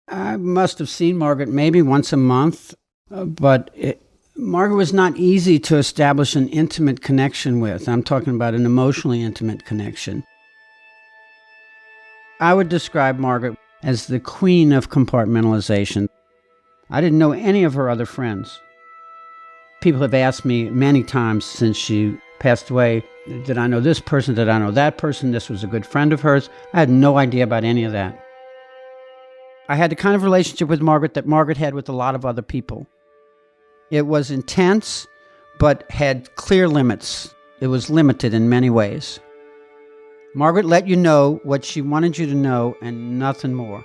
I must have seen Margaret maybe once a month, Margaret was not easy to establish an intimate connection with. I'm talking about an emotionally intimate connection. I would describe Margaret as the queen of compartmentalization. I didn't know any of her other friends. People have asked me many times since she passed away, did I know this person, did I know that person, this was a good friend of hers. I had no idea about any of that. I had the kind of relationship with Margaret that Margaret had with a lot of other people. It was intense, but had clear limits. It was limited in many ways. Margaret let you know what she wanted you to know and nothing more.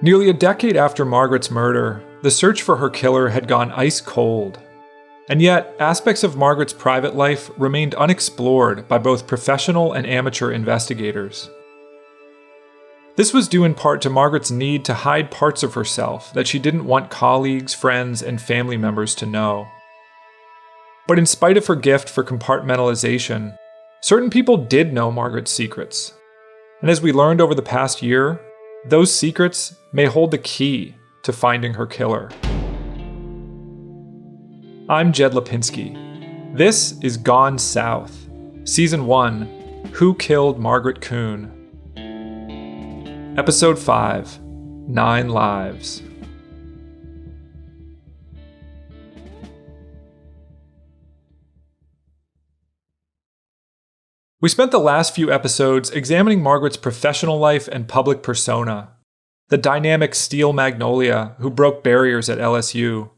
Nearly a decade after Margaret's murder, the search for her killer had gone ice cold. And yet, aspects of Margaret's private life remained unexplored by both professional and amateur investigators. This was due in part to Margaret's need to hide parts of herself that she didn't want colleagues, friends, and family members to know. But in spite of her gift for compartmentalization, certain people did know Margaret's secrets. And as we learned over the past year, those secrets may hold the key to finding her killer. I'm Jed Lipinski. This is Gone South, Season 1, Who Killed Margaret Coon? Episode 5, 9 Lives. We spent the last few episodes examining Margaret's professional life and public persona, the dynamic steel magnolia who broke barriers at LSU,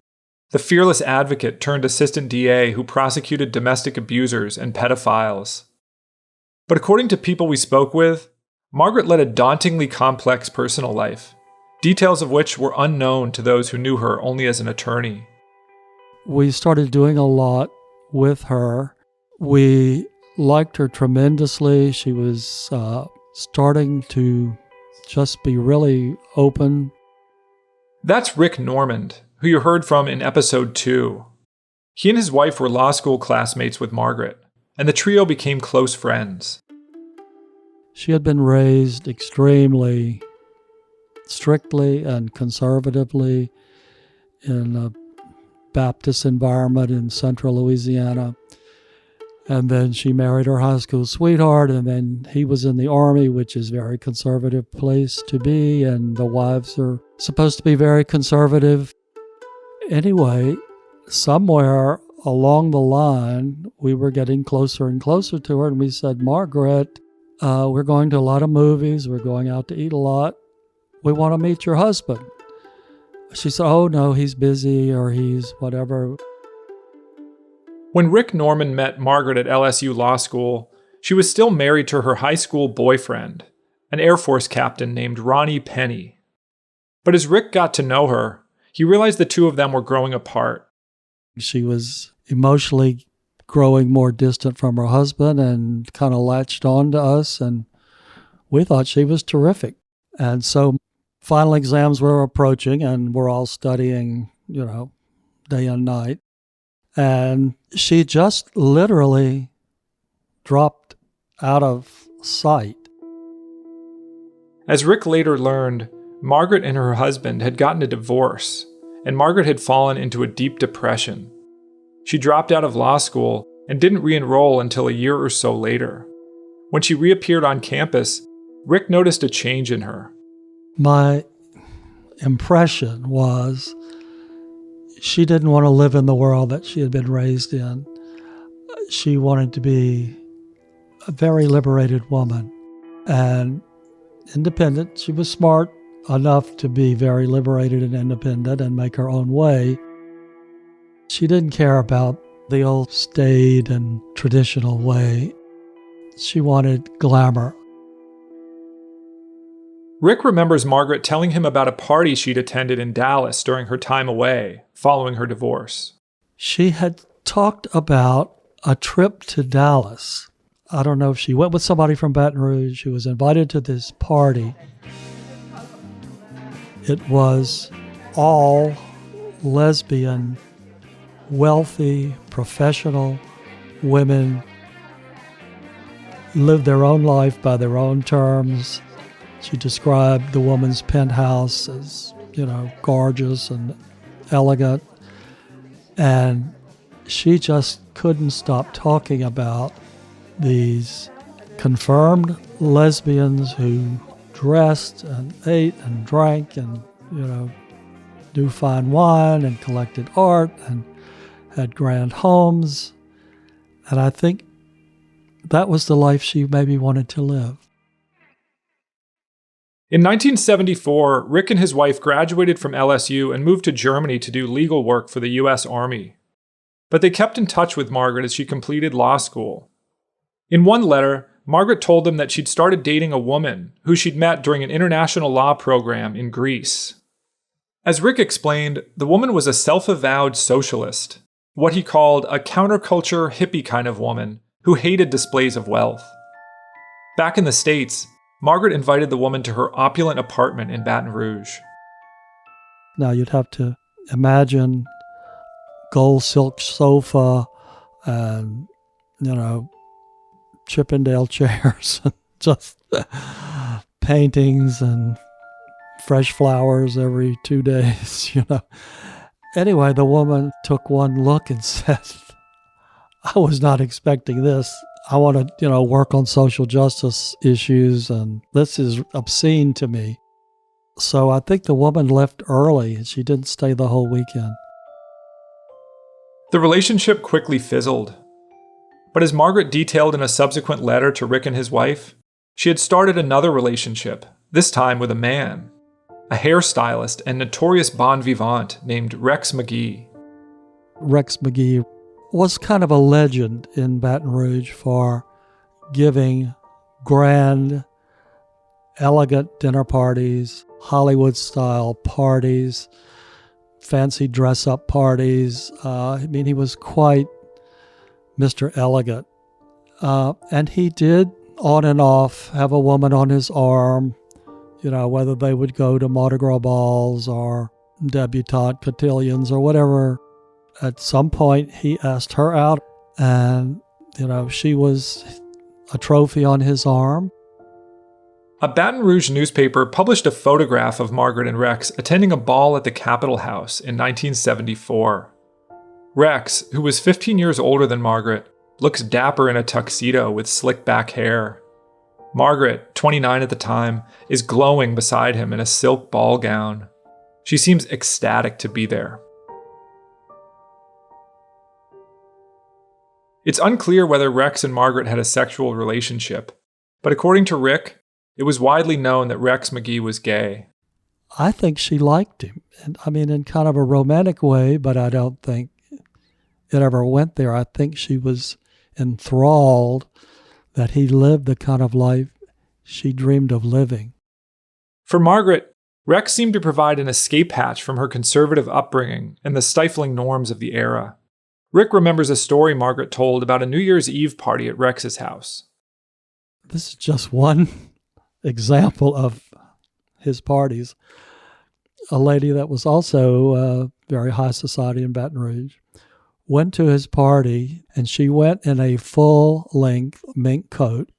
the fearless advocate turned assistant DA who prosecuted domestic abusers and pedophiles. But according to people we spoke with, Margaret led a dauntingly complex personal life, details of which were unknown to those who knew her only as an attorney. We started doing a lot with her. We liked her tremendously. She was starting to just be really open. That's Rick Normand, who you heard from in episode 2. He and his wife were law school classmates with Margaret, and the trio became close friends. She had been raised extremely strictly and conservatively in a Baptist environment in central Louisiana. And then she married her high school sweetheart, and then he was in the Army, which is a very conservative place to be, and the wives are supposed to be very conservative. Anyway, somewhere along the line, we were getting closer and closer to her, and we said, Margaret, we're going to a lot of movies, we're going out to eat a lot, we want to meet your husband. She said, oh no, he's busy, or he's whatever. When Rick Normand met Margaret at LSU Law School, she was still married to her high school boyfriend, an Air Force captain named Ronnie Penny. But as Rick got to know her, he realized the two of them were growing apart. She was emotionally growing more distant from her husband and kind of latched on to us, and we thought she was terrific. And so final exams were approaching, and we're all studying, day and night. And she just literally dropped out of sight. As Rick later learned, Margaret and her husband had gotten a divorce, and Margaret had fallen into a deep depression. She dropped out of law school and didn't re-enroll until a year or so later. When she reappeared on campus, Rick noticed a change in her. My impression was she didn't want to live in the world that she had been raised in. She wanted to be a very liberated woman and independent. She was smart enough to be very liberated and independent and make her own way. She didn't care about the old staid and traditional way. She wanted glamour. Rick remembers Margaret telling him about a party she'd attended in Dallas during her time away, following her divorce. She had talked about a trip to Dallas. I don't know if she went with somebody from Baton Rouge. She was invited to this party. It was all lesbian, wealthy, professional women, lived their own life by their own terms, She described the woman's penthouse as, gorgeous and elegant. And she just couldn't stop talking about these confirmed lesbians who dressed and ate and drank and, knew fine wine and collected art and had grand homes. And I think that was the life she maybe wanted to live. In 1974, Rick and his wife graduated from LSU and moved to Germany to do legal work for the U.S. Army. But they kept in touch with Margaret as she completed law school. In one letter, Margaret told them that she'd started dating a woman who she'd met during an international law program in Greece. As Rick explained, the woman was a self-avowed socialist, what he called a counterculture hippie kind of woman who hated displays of wealth. Back in the States, Margaret invited the woman to her opulent apartment in Baton Rouge. Now you'd have to imagine gold silk sofa and, Chippendale chairs and just paintings and fresh flowers every 2 days, Anyway, the woman took one look and said, I was not expecting this. I want to, work on social justice issues, and this is obscene to me. So I think the woman left early, and she didn't stay the whole weekend. The relationship quickly fizzled. But as Margaret detailed in a subsequent letter to Rick and his wife, she had started another relationship, this time with a man, a hairstylist and notorious bon vivant named Rex Mcgee. Rex Mcgee was kind of a legend in Baton Rouge for giving grand, elegant dinner parties, Hollywood-style parties, fancy dress-up parties. He was quite Mr. Elegant. And he did, on and off, have a woman on his arm, whether they would go to Mardi Gras balls or debutante cotillions or whatever. At some point, he asked her out, and, she was a trophy on his arm. A Baton Rouge newspaper published a photograph of Margaret and Rex attending a ball at the Capitol House in 1974. Rex, who was 15 years older than Margaret, looks dapper in a tuxedo with slick back hair. Margaret, 29 at the time, is glowing beside him in a silk ball gown. She seems ecstatic to be there. It's unclear whether Rex and Margaret had a sexual relationship, but according to Rick, it was widely known that Rex Mcgee was gay. I think she liked him, and in kind of a romantic way, but I don't think it ever went there. I think she was enthralled that he lived the kind of life she dreamed of living. For Margaret, Rex seemed to provide an escape hatch from her conservative upbringing and the stifling norms of the era. Rick remembers a story Margaret told about a New Year's Eve party at Rex's house. This is just one example of his parties. A lady that was also very high society in Baton Rouge went to his party, and she went in a full-length mink coat,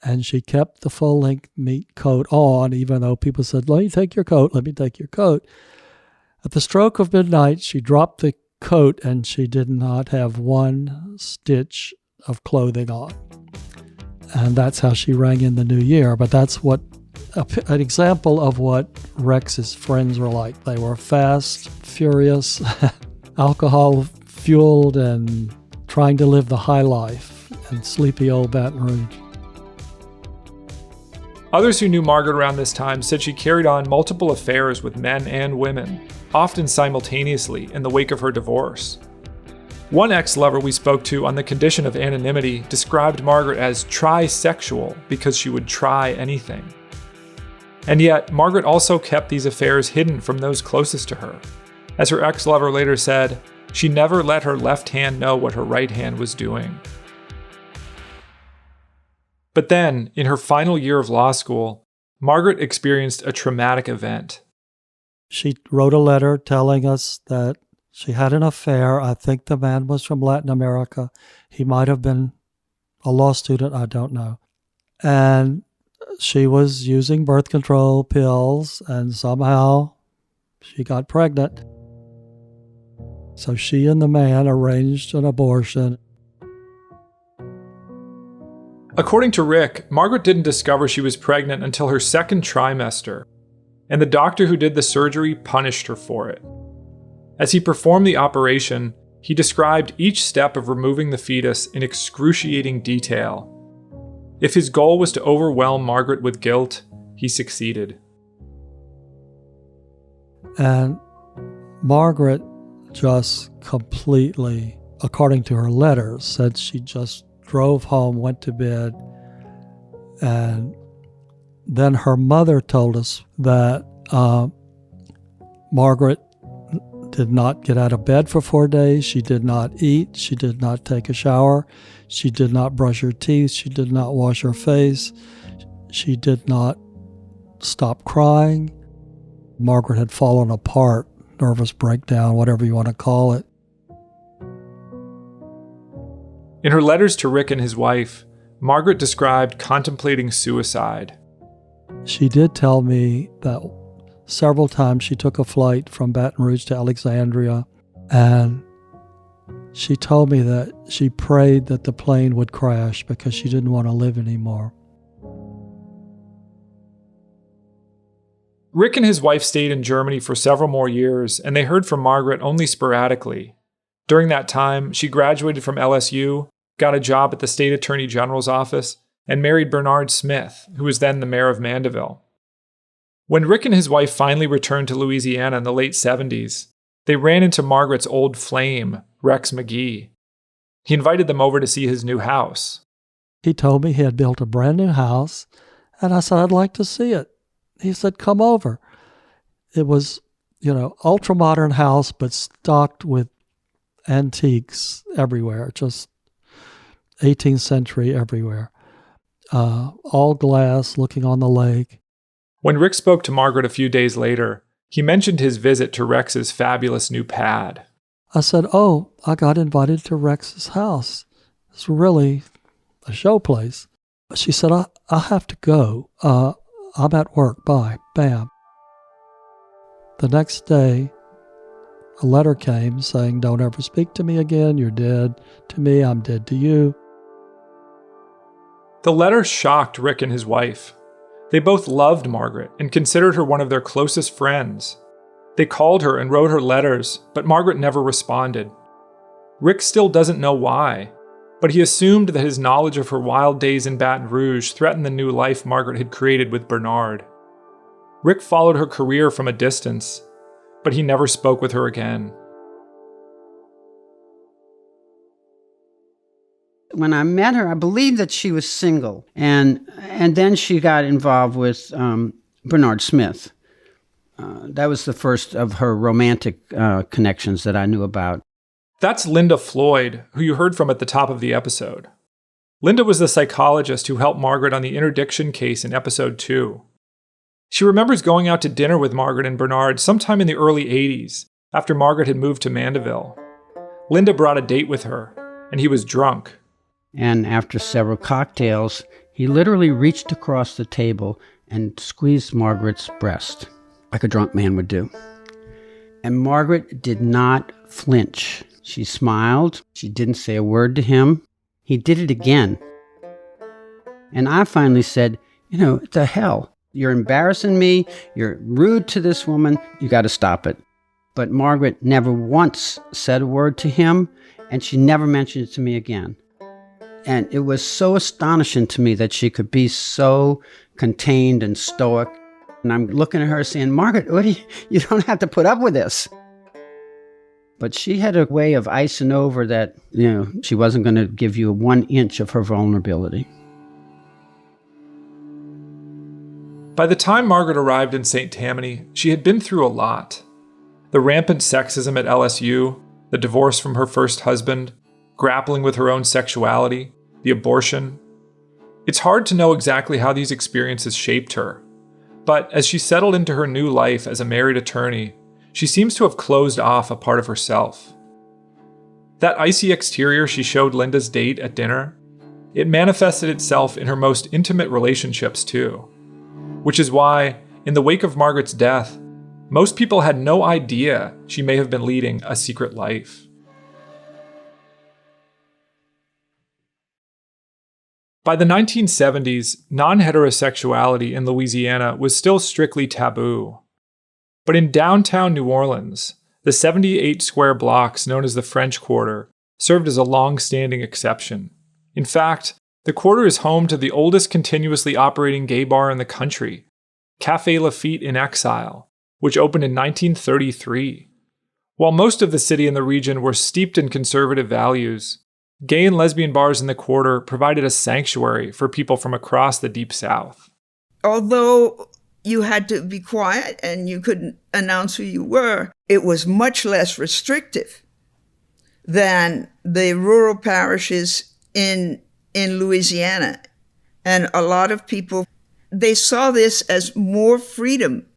and she kept the full-length mink coat on, even though people said, let me take your coat, let me take your coat. At the stroke of midnight, she dropped the coat, and she did not have one stitch of clothing on. And that's how she rang in the new year. But that's an example of what Rex's friends were like. They were fast, furious, alcohol-fueled, and trying to live the high life in sleepy old Baton Rouge. Others who knew Margaret around this time said she carried on multiple affairs with men and women, often simultaneously in the wake of her divorce. One ex-lover we spoke to on the condition of anonymity described Margaret as trisexual because she would try anything. And yet, Margaret also kept these affairs hidden from those closest to her. As her ex-lover later said, she never let her left hand know what her right hand was doing. But then, in her final year of law school, Margaret experienced a traumatic event. She wrote a letter telling us that she had an affair. I think the man was from Latin America. He might have been a law student, I don't know. And she was using birth control pills, and somehow she got pregnant. So she and the man arranged an abortion. According to Rick, Margaret didn't discover she was pregnant until her second trimester, and the doctor who did the surgery punished her for it. As he performed the operation, he described each step of removing the fetus in excruciating detail. If his goal was to overwhelm Margaret with guilt, he succeeded. And Margaret just completely, according to her letters, said she just drove home, went to bed, and then her mother told us that Margaret did not get out of bed for 4 days. She did not eat. She did not take a shower. She did not brush her teeth. She did not wash her face. She did not stop crying. Margaret had fallen apart, nervous breakdown, whatever you want to call it. In her letters to Rick and his wife, Margaret described contemplating suicide. She did tell me that several times she took a flight from Baton Rouge to Alexandria, and she told me that she prayed that the plane would crash because she didn't want to live anymore. Rick and his wife stayed in Germany for several more years, and they heard from Margaret only sporadically. During that time, she graduated from LSU, got a job at the state attorney general's office, and married Bernard Smith, who was then the mayor of Mandeville. When Rick and his wife finally returned to Louisiana in the late 70s, they ran into Margaret's old flame, Rex Mcgee. He invited them over to see his new house. He told me he had built a brand new house, and I said, I'd like to see it. He said, come over. It was, ultra-modern house, but stocked with antiques everywhere, just 18th century everywhere. All glass, looking on the lake. When Rick spoke to Margaret a few days later, he mentioned his visit to Rex's fabulous new pad. I said, oh, I got invited to Rex's house. It's really a show place. She said, I have to go. I'm at work. Bye. Bam. The next day, a letter came saying, don't ever speak to me again. You're dead to me. I'm dead to you. The letter shocked Rick and his wife. They both loved Margaret and considered her one of their closest friends. They called her and wrote her letters, but Margaret never responded. Rick still doesn't know why, but he assumed that his knowledge of her wild days in Baton Rouge threatened the new life Margaret had created with Bernard. Rick followed her career from a distance, but he never spoke with her again. When I met her, I believed that she was single, and then she got involved with Bernard Smith. That was the first of her romantic connections that I knew about. That's Linda Floyd, who you heard from at the top of the episode. Linda was the psychologist who helped Margaret on the interdiction case in episode 2. She remembers going out to dinner with Margaret and Bernard sometime in the early 80s, after Margaret had moved to Mandeville. Linda brought a date with her, and he was drunk. And after several cocktails, he literally reached across the table and squeezed Margaret's breast, like a drunk man would do. And Margaret did not flinch. She smiled. She didn't say a word to him. He did it again. And I finally said, what the hell? You're embarrassing me. You're rude to this woman. You got to stop it. But Margaret never once said a word to him, and she never mentioned it to me again. And it was so astonishing to me that she could be so contained and stoic. And I'm looking at her saying, Margaret, you don't have to put up with this. But she had a way of icing over that, she wasn't going to give you 1 inch of her vulnerability. By the time Margaret arrived in St. Tammany, she had been through a lot. The rampant sexism at LSU, the divorce from her first husband, grappling with her own sexuality, the abortion. It's hard to know exactly how these experiences shaped her, but as she settled into her new life as a married attorney, she seems to have closed off a part of herself. That icy exterior she showed Linda's date at dinner, it manifested itself in her most intimate relationships too. Which is why, in the wake of Margaret's death, most people had no idea she may have been leading a secret life. By the 1970s, non-heterosexuality in Louisiana was still strictly taboo. But in downtown New Orleans, the 78 square blocks known as the French Quarter served as a long-standing exception. In fact, the quarter is home to the oldest continuously operating gay bar in the country, Café Lafitte in Exile, which opened in 1933. While most of the city and the region were steeped in conservative values, gay and lesbian bars in the quarter provided a sanctuary for people from across the Deep South. Although you had to be quiet and you couldn't announce who you were, it was much less restrictive than the rural parishes in Louisiana. And a lot of people, they saw this as more freedom.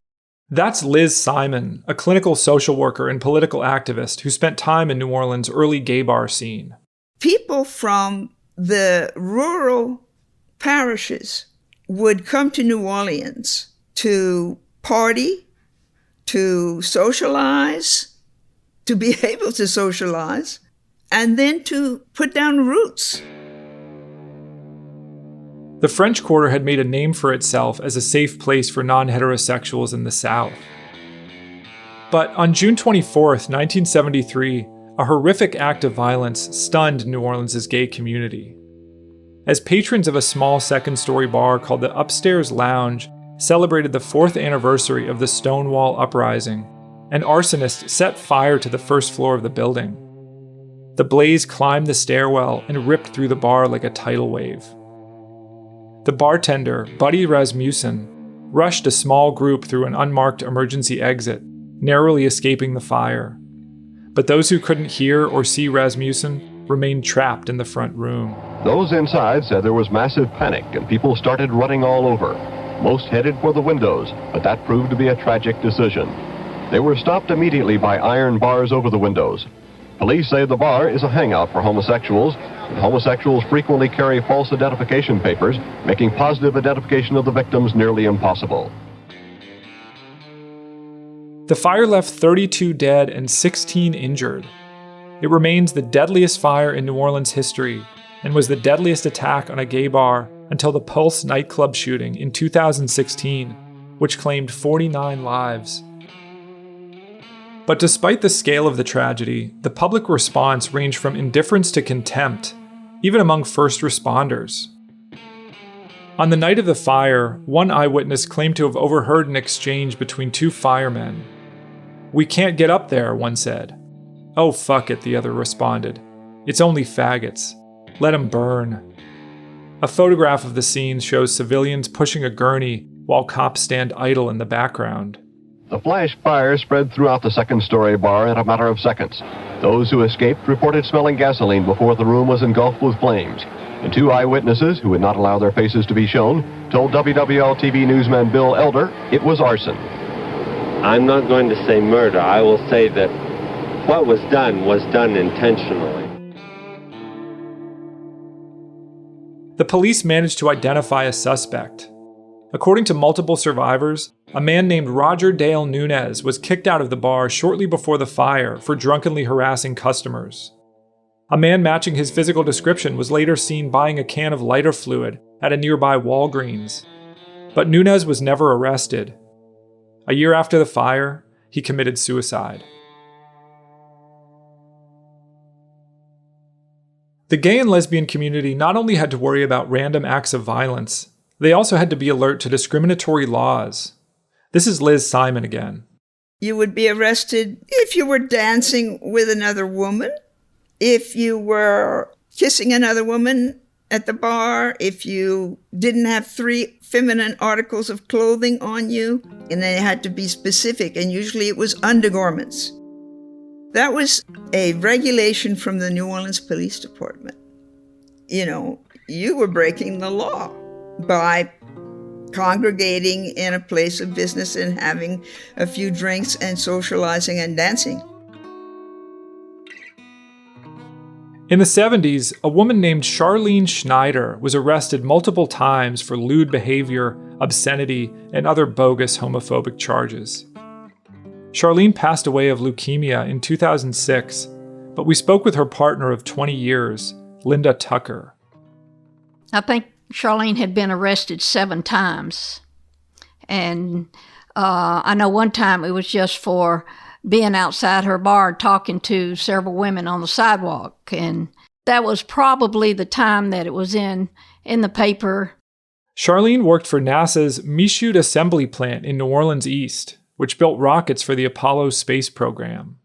That's Liz Simon, a clinical social worker and political activist who spent time in New Orleans' early gay bar scene. People from the rural parishes would come to New Orleans to party, to socialize, to be able to socialize, and then to put down roots. The French Quarter had made a name for itself as a safe place for non-heterosexuals in the South. But on June 24th, 1973, a horrific act of violence stunned New Orleans' gay community. As patrons of a small second-story bar called the Upstairs Lounge celebrated the 4th anniversary of the Stonewall Uprising, an arsonist set fire to the first floor of the building. The blaze climbed the stairwell and ripped through the bar like a tidal wave. The bartender, Buddy Rasmussen, rushed a small group through an unmarked emergency exit, narrowly escaping the fire. But those who couldn't hear or see Rasmussen remained trapped in the front room. Those inside said there was massive panic and people started running all over. Most headed for the windows, but that proved to be a tragic decision. They were stopped immediately by iron bars over the windows. Police say the bar is a hangout for homosexuals, and homosexuals frequently carry false identification papers, making positive identification of the victims nearly impossible. The fire left 32 dead and 16 injured. It remains the deadliest fire in New Orleans history and was the deadliest attack on a gay bar until the Pulse nightclub shooting in 2016, which claimed 49 lives. But despite the scale of the tragedy, the public response ranged from indifference to contempt, even among first responders. On the night of the fire, one eyewitness claimed to have overheard an exchange between two firemen. "We can't get up there," one said. "Oh, fuck it," the other responded. "It's only faggots. Let 'em burn." A photograph of the scene shows civilians pushing a gurney while cops stand idle in the background. The flash fire spread throughout the second-story bar in a matter of seconds. Those who escaped reported smelling gasoline before the room was engulfed with flames. And two eyewitnesses, who would not allow their faces to be shown, told WWL-TV newsman Bill Elder it was arson. I'm not going to say murder. I will say that what was done intentionally. The police managed to identify a suspect. According to multiple survivors, a man named Roger Dale Nunez was kicked out of the bar shortly before the fire for drunkenly harassing customers. A man matching his physical description was later seen buying a can of lighter fluid at a nearby Walgreens. But Nunez was never arrested. A year after the fire, he committed suicide. The gay and lesbian community not only had to worry about random acts of violence, they also had to be alert to discriminatory laws. This is Liz Simon again. You would be arrested if you were dancing with another woman, if you were kissing another woman at the bar, if you didn't have 3 feminine articles of clothing on you, and they had to be specific, and usually it was undergarments. That was a regulation from the New Orleans Police Department. You know, you were breaking the law by congregating in a place of business and having a few drinks and socializing and dancing. In the 70s, a woman named Charlene Schneider was arrested multiple times for lewd behavior, obscenity, and other bogus homophobic charges. Charlene passed away of leukemia in 2006, but we spoke with her partner of 20 years, Linda Tucker. I think Charlene had been arrested 7 times. And I know one time it was just for being outside her bar talking to several women on the sidewalk. And that was probably the time that it was in the paper. Charlene worked for NASA's Michoud Assembly Plant in New Orleans East, which built rockets for the Apollo space program.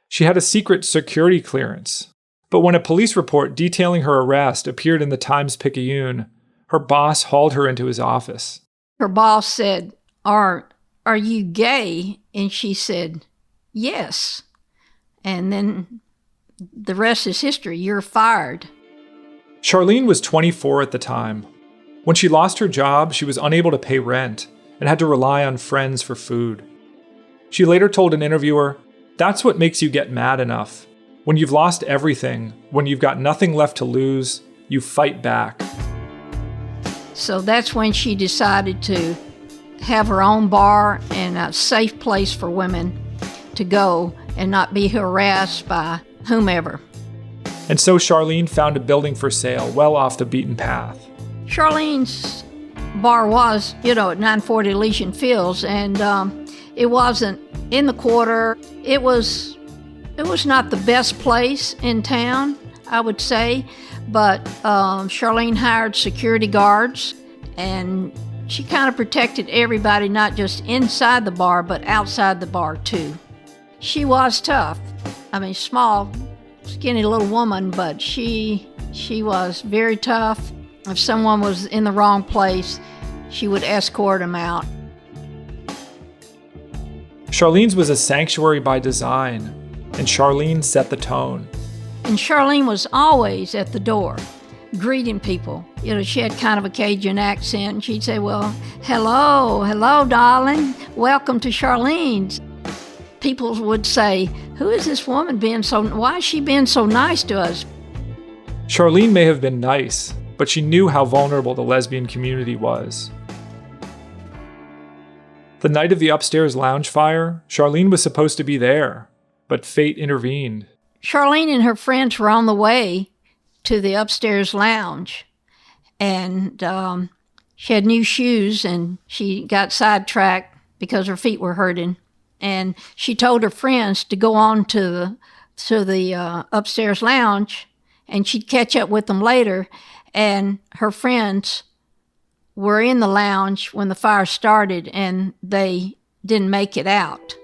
She had a secret security clearance, but when a police report detailing her arrest appeared in the Times-Picayune, her boss hauled her into his office. Her boss said, Are you gay? And she said, yes. And then the rest is history. You're fired. Charlene was 24 at the time. When she lost her job, she was unable to pay rent and had to rely on friends for food. She later told an interviewer, "That's what makes you get mad enough. When you've lost everything, when you've got nothing left to lose, you fight back." So that's when she decided to have her own bar and a safe place for women to go and not be harassed by whomever. And so Charlene found a building for sale well off the beaten path. Charlene's bar was, at 940 Elysian Fields, and it wasn't in the quarter. It was not the best place in town, I would say, but Charlene hired security guards, and she kind of protected everybody, not just inside the bar, but outside the bar too. She was tough. I mean, small, skinny little woman, but she was very tough. If someone was in the wrong place, she would escort them out. Charlene's was a sanctuary by design, and Charlene set the tone. And Charlene was always at the door, greeting people. She had kind of a Cajun accent, and she'd say, well, hello, darling, welcome to Charlene's. People would say, who is this woman why is she being so nice to us? Charlene may have been nice, but she knew how vulnerable the lesbian community was. The night of the upstairs lounge fire, Charlene was supposed to be there, but fate intervened. Charlene and her friends were on the way to the upstairs lounge, and she had new shoes, and she got sidetracked because her feet were hurting. And she told her friends to go on to the upstairs lounge, and she'd catch up with them later. And her friends were in the lounge when the fire started, and they didn't make it out.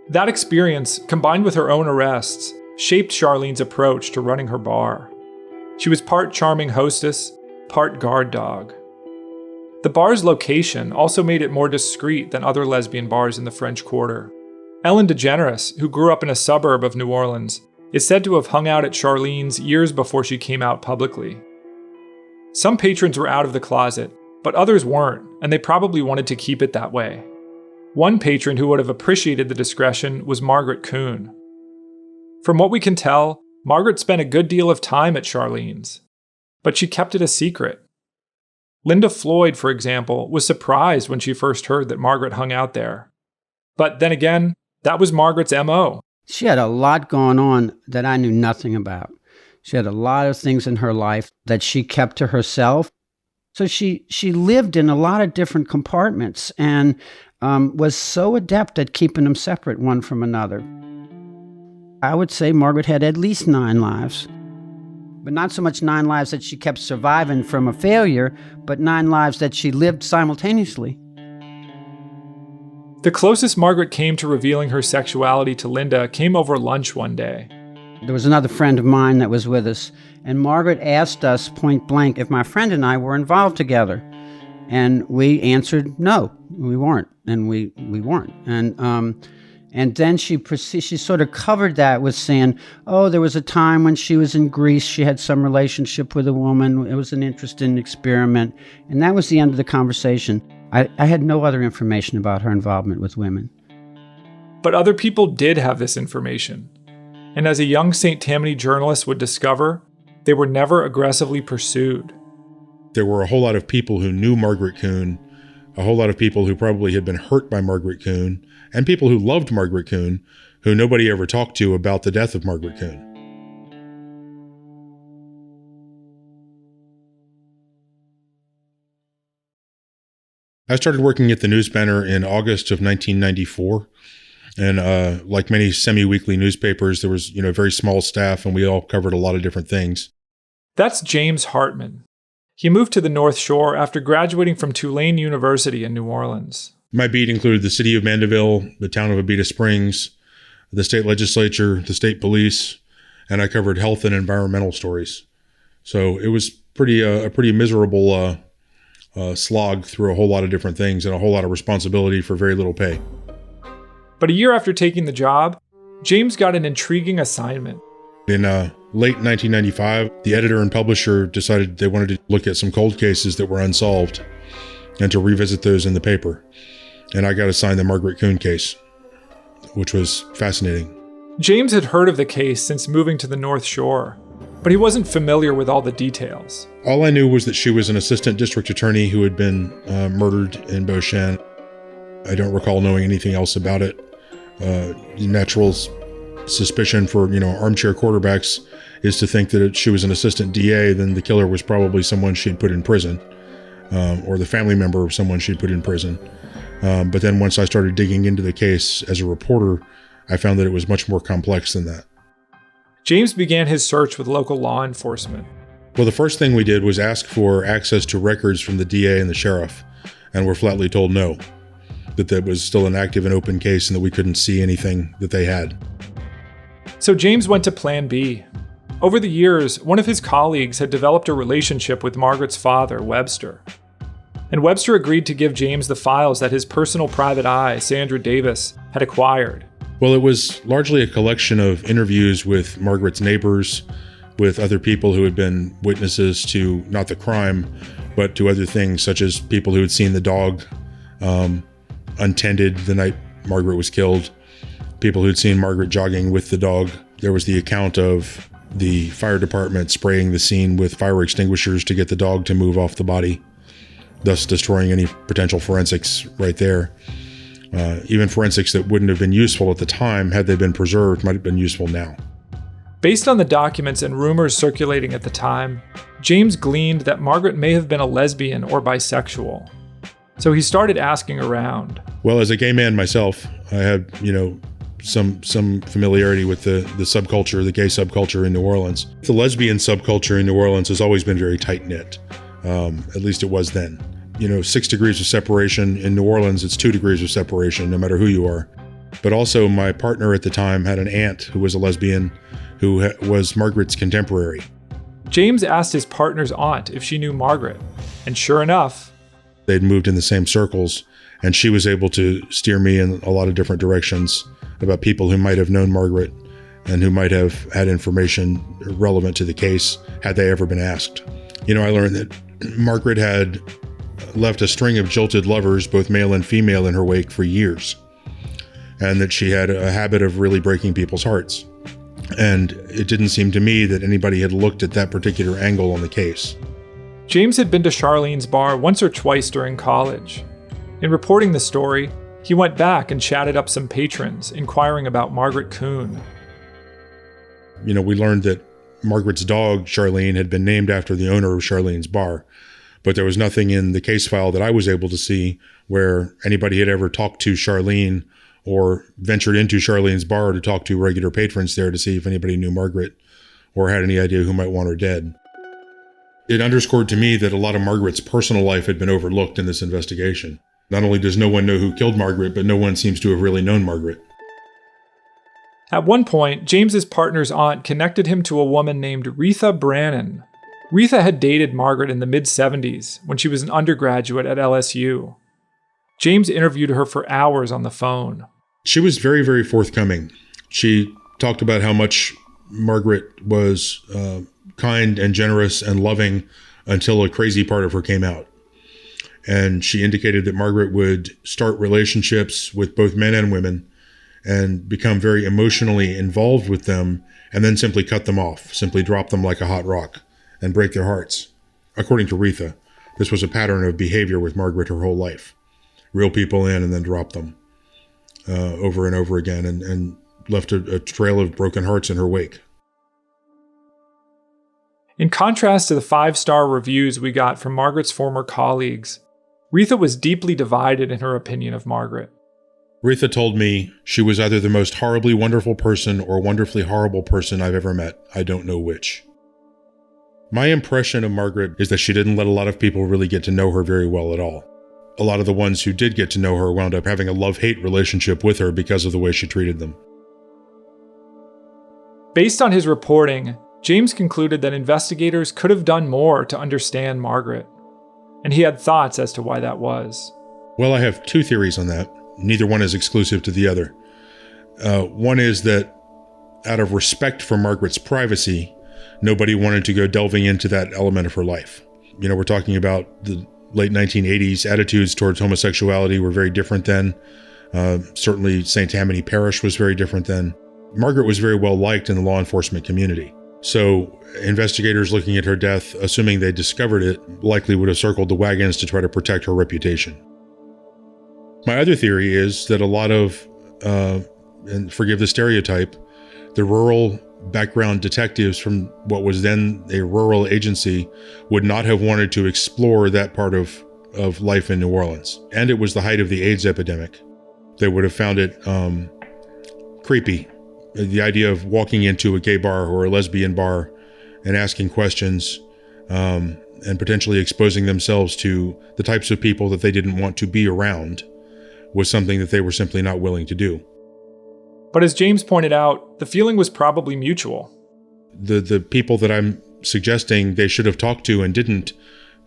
That experience, combined with her own arrests, shaped Charlene's approach to running her bar. She was part charming hostess, part guard dog. The bar's location also made it more discreet than other lesbian bars in the French Quarter. Ellen DeGeneres, who grew up in a suburb of New Orleans, is said to have hung out at Charlene's years before she came out publicly. Some patrons were out of the closet, but others weren't, and they probably wanted to keep it that way. One patron who would have appreciated the discretion was Margaret Coon. From what we can tell, Margaret spent a good deal of time at Charlene's, but she kept it a secret. Linda Floyd, for example, was surprised when she first heard that Margaret hung out there. But then again, that was Margaret's MO. She had a lot going on that I knew nothing about. She had a lot of things in her life that she kept to herself. So she lived in a lot of different compartments and was so adept at keeping them separate one from another. I would say Margaret had at least 9 lives. But not so much 9 lives that she kept surviving from a failure, but 9 lives that she lived simultaneously. The closest Margaret came to revealing her sexuality to Linda came over lunch one day. There was another friend of mine that was with us, and Margaret asked us point blank if my friend and I were involved together. And we answered no, we weren't, and we weren't. And then she sort of covered that with saying, oh, there was a time when she was in Greece, she had some relationship with a woman, it was an interesting experiment. And that was the end of the conversation. I had no other information about her involvement with women. But other people did have this information. and as a young St. Tammany journalist would discover, they were never aggressively pursued. There were a whole lot of people who knew Margaret Coon, a whole lot of people who probably had been hurt by Margaret Coon, and people who loved Margaret Coon, who nobody ever talked to about the death of Margaret Coon. I started working at the News Banner in August of 1994. And like many semi-weekly newspapers, there was, a very small staff, and we all covered a lot of different things. That's James Hartman. He moved to the North Shore after graduating from Tulane University in New Orleans. My beat included the city of Mandeville, the town of Abita Springs, the state legislature, the state police, and I covered health and environmental stories. So it was a pretty miserable slog through a whole lot of different things and a whole lot of responsibility for very little pay. But a year after taking the job, James got an intriguing assignment. In late 1995, the editor and publisher decided they wanted to look at some cold cases that were unsolved and to revisit those in the paper. And I got assigned the Margaret Coon case, which was fascinating. James had heard of the case since moving to the North Shore, but he wasn't familiar with all the details. All I knew was that she was an assistant district attorney who had been murdered in Beauchesne. I don't recall knowing anything else about it. Natural suspicion for, armchair quarterbacks is to think that she was an assistant DA, then the killer was probably someone she'd put in prison, or the family member of someone she'd put in prison. But then once I started digging into the case as a reporter, I found that it was much more complex than that. James began his search with local law enforcement. Well, the first thing we did was ask for access to records from the DA and the sheriff, and were flatly told no, that was still an active and open case and that we couldn't see anything that they had. So James went to Plan B. Over the years, one of his colleagues had developed a relationship with Margaret's father, Webster. And Webster agreed to give James the files that his personal private eye, Sandra Davis, had acquired. Well, it was largely a collection of interviews with Margaret's neighbors, with other people who had been witnesses to not the crime, but to other things, such as people who had seen the dog untended the night Margaret was killed, people who'd seen Margaret jogging with the dog. There was the account of the fire department spraying the scene with fire extinguishers to get the dog to move off the body, thus destroying any potential forensics right there. Even forensics that wouldn't have been useful at the time, had they been preserved, might have been useful now. Based on the documents and rumors circulating at the time, James gleaned that Margaret may have been a lesbian or bisexual. So he started asking around. Well, as a gay man myself, I had, some familiarity with the subculture, the gay subculture in New Orleans. The lesbian subculture in New Orleans has always been very tight-knit. At least it was then. 6 degrees of separation. In New Orleans, it's 2 degrees of separation, no matter who you are. But also, my partner at the time had an aunt who was a lesbian, who was Margaret's contemporary. James asked his partner's aunt if she knew Margaret, and sure enough, they'd moved in the same circles, and she was able to steer me in a lot of different directions about people who might have known Margaret and who might have had information relevant to the case had they ever been asked. I learned that Margaret had left a string of jilted lovers, both male and female, in her wake for years, and that she had a habit of really breaking people's hearts. And it didn't seem to me that anybody had looked at that particular angle on the case. James had been to Charlene's bar once or twice during college. In reporting the story, he went back and chatted up some patrons, inquiring about Margaret Coon. We learned that Margaret's dog, Charlene, had been named after the owner of Charlene's bar, but there was nothing in the case file that I was able to see where anybody had ever talked to Charlene or ventured into Charlene's bar to talk to regular patrons there to see if anybody knew Margaret or had any idea who might want her dead. It underscored to me that a lot of Margaret's personal life had been overlooked in this investigation. Not only does no one know who killed Margaret, but no one seems to have really known Margaret. At one point, James's partner's aunt connected him to a woman named Retha Brannon. Retha had dated Margaret in the mid-70s when she was an undergraduate at LSU. James interviewed her for hours on the phone. She was very, very forthcoming. She talked about how much Margaret was kind and generous and loving until a crazy part of her came out. And she indicated that Margaret would start relationships with both men and women and become very emotionally involved with them and then simply cut them off, simply drop them like a hot rock and break their hearts. According to Retha, this was a pattern of behavior with Margaret her whole life. Reel people in and then drop them over and over again and left a trail of broken hearts in her wake. In contrast to the 5-star reviews we got from Margaret's former colleagues, Retha was deeply divided in her opinion of Margaret. Retha told me she was either the most horribly wonderful person or wonderfully horrible person I've ever met. I don't know which. My impression of Margaret is that she didn't let a lot of people really get to know her very well at all. A lot of the ones who did get to know her wound up having a love-hate relationship with her because of the way she treated them. Based on his reporting, James concluded that investigators could have done more to understand Margaret, and he had thoughts as to why that was. Well, I have two theories on that. Neither one is exclusive to the other. One is that out of respect for Margaret's privacy, nobody wanted to go delving into that element of her life. You know, we're talking about the late 1980s. Attitudes towards homosexuality were very different then. Certainly St. Tammany Parish was very different then. Margaret was very well liked in the law enforcement community. So investigators looking at her death, assuming they discovered it, likely would have circled the wagons to try to protect her reputation. My other theory is that a lot of, and forgive the stereotype, the rural background detectives from what was then a rural agency would not have wanted to explore that part of life in New Orleans. And it was the height of the AIDS epidemic. They would have found it creepy. The idea of walking into a gay bar or a lesbian bar and asking questions and potentially exposing themselves to the types of people that they didn't want to be around was something that they were simply not willing to do. But as James pointed out, the feeling was probably mutual. The people that I'm suggesting they should have talked to and didn't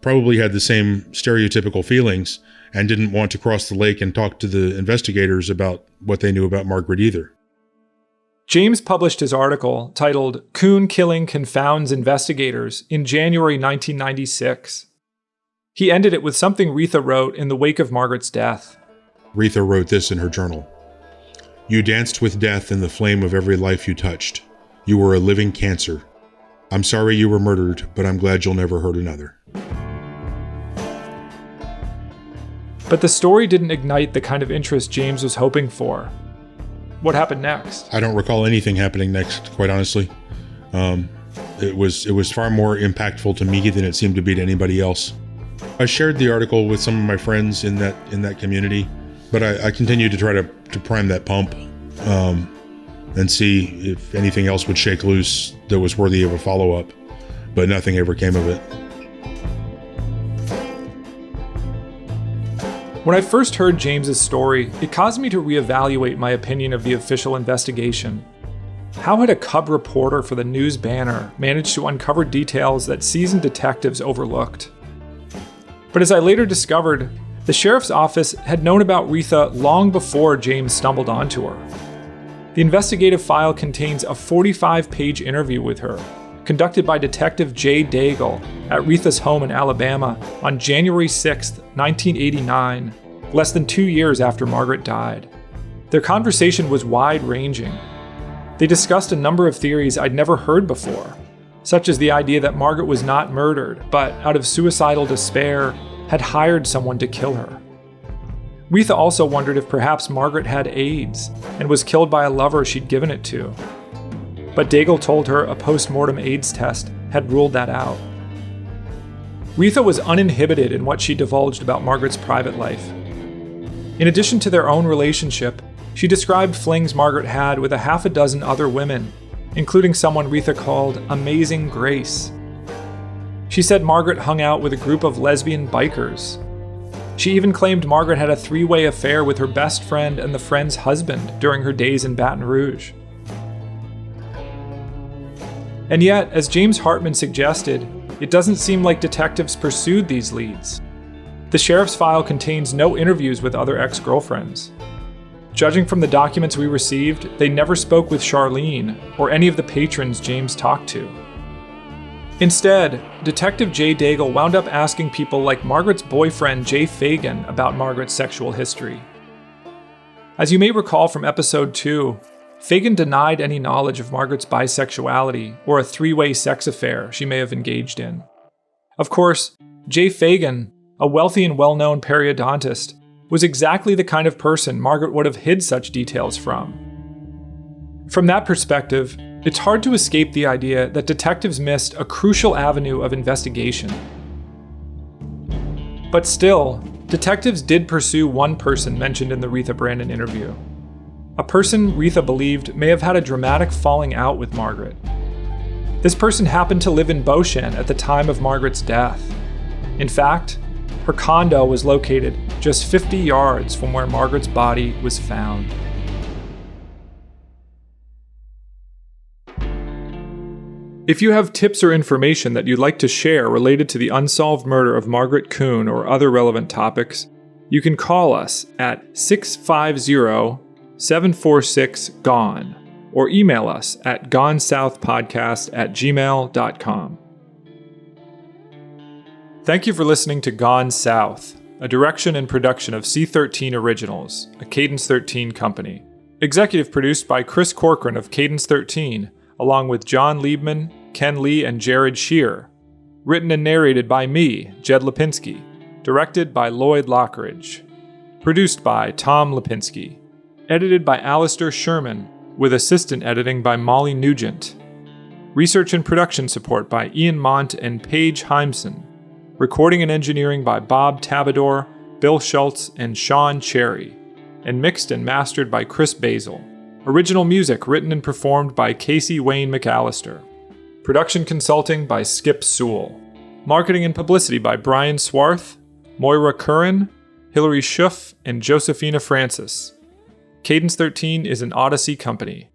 probably had the same stereotypical feelings and didn't want to cross the lake and talk to the investigators about what they knew about Margaret either. James published his article titled "Coon Killing Confounds Investigators" in January 1996. He ended it with something Retha wrote in the wake of Margaret's death. Retha wrote this in her journal. "You danced with death in the flame of every life you touched. You were a living cancer. I'm sorry you were murdered, but I'm glad you'll never hurt another." But the story didn't ignite the kind of interest James was hoping for. What happened next? I don't recall anything happening next, quite honestly. It was far more impactful to me than it seemed to be to anybody else. I shared the article with some of my friends in that community, but I continued to try to prime that pump and see if anything else would shake loose that was worthy of a follow-up, but nothing ever came of it. When I first heard James's story, it caused me to reevaluate my opinion of the official investigation. How had a cub reporter for the News Banner managed to uncover details that seasoned detectives overlooked? But as I later discovered, the sheriff's office had known about Retha long before James stumbled onto her. The investigative file contains a 45-page interview with her, conducted by Detective Jed Daigle at Retha's home in Alabama on January 6, 1989, less than 2 years after Margaret died. Their conversation was wide-ranging. They discussed a number of theories I'd never heard before, such as the idea that Margaret was not murdered, but out of suicidal despair, had hired someone to kill her. Retha also wondered if perhaps Margaret had AIDS and was killed by a lover she'd given it to. But Daigle told her a post-mortem AIDS test had ruled that out. Retha was uninhibited in what she divulged about Margaret's private life. In addition to their own relationship, she described flings Margaret had with a half a dozen other women, including someone Retha called Amazing Grace. She said Margaret hung out with a group of lesbian bikers. She even claimed Margaret had a 3-way affair with her best friend and the friend's husband during her days in Baton Rouge. And yet, as James Hartman suggested, it doesn't seem like detectives pursued these leads. The sheriff's file contains no interviews with other ex-girlfriends. Judging from the documents we received, they never spoke with Charlene or any of the patrons James talked to. Instead, Detective Jed Daigle wound up asking people like Margaret's boyfriend Jay Fagan about Margaret's sexual history. As you may recall from episode 2, Fagan denied any knowledge of Margaret's bisexuality or a three-way sex affair she may have engaged in. Of course, Jay Fagan, a wealthy and well-known periodontist, was exactly the kind of person Margaret would have hid such details from. From that perspective, it's hard to escape the idea that detectives missed a crucial avenue of investigation. But still, detectives did pursue one person mentioned in the Retha Brandon interview. A person Retha believed may have had a dramatic falling out with Margaret. This person happened to live in Beauchamp at the time of Margaret's death. In fact, her condo was located just 50 yards from where Margaret's body was found. If you have tips or information that you'd like to share related to the unsolved murder of Margaret Coon or other relevant topics, you can call us at 650-746-GONE or email us at gonesouthpodcast@gmail.com. Thank you for listening to Gone South, a direction and production of C13 Originals, a Cadence 13 company. Executive produced by Chris Corcoran of Cadence 13, along with John Liebman, Ken Lee, and Jared Shear. Written and narrated by me, Jed Lipinski. Directed by Lloyd Lockridge. Produced by Tom Lipinski. Edited by Alistair Sherman, with assistant editing by Molly Nugent. Research and production support by Ian Mont and Paige Heimson. Recording and engineering by Bob Tabador, Bill Schultz, and Sean Cherry. And mixed and mastered by Chris Basil. Original music written and performed by Casey Wayne McAllister. Production consulting by Skip Sewell. Marketing and publicity by Brian Swarth, Moira Curran, Hilary Schuff, and Josephina Francis. Cadence 13 is an Audacy company.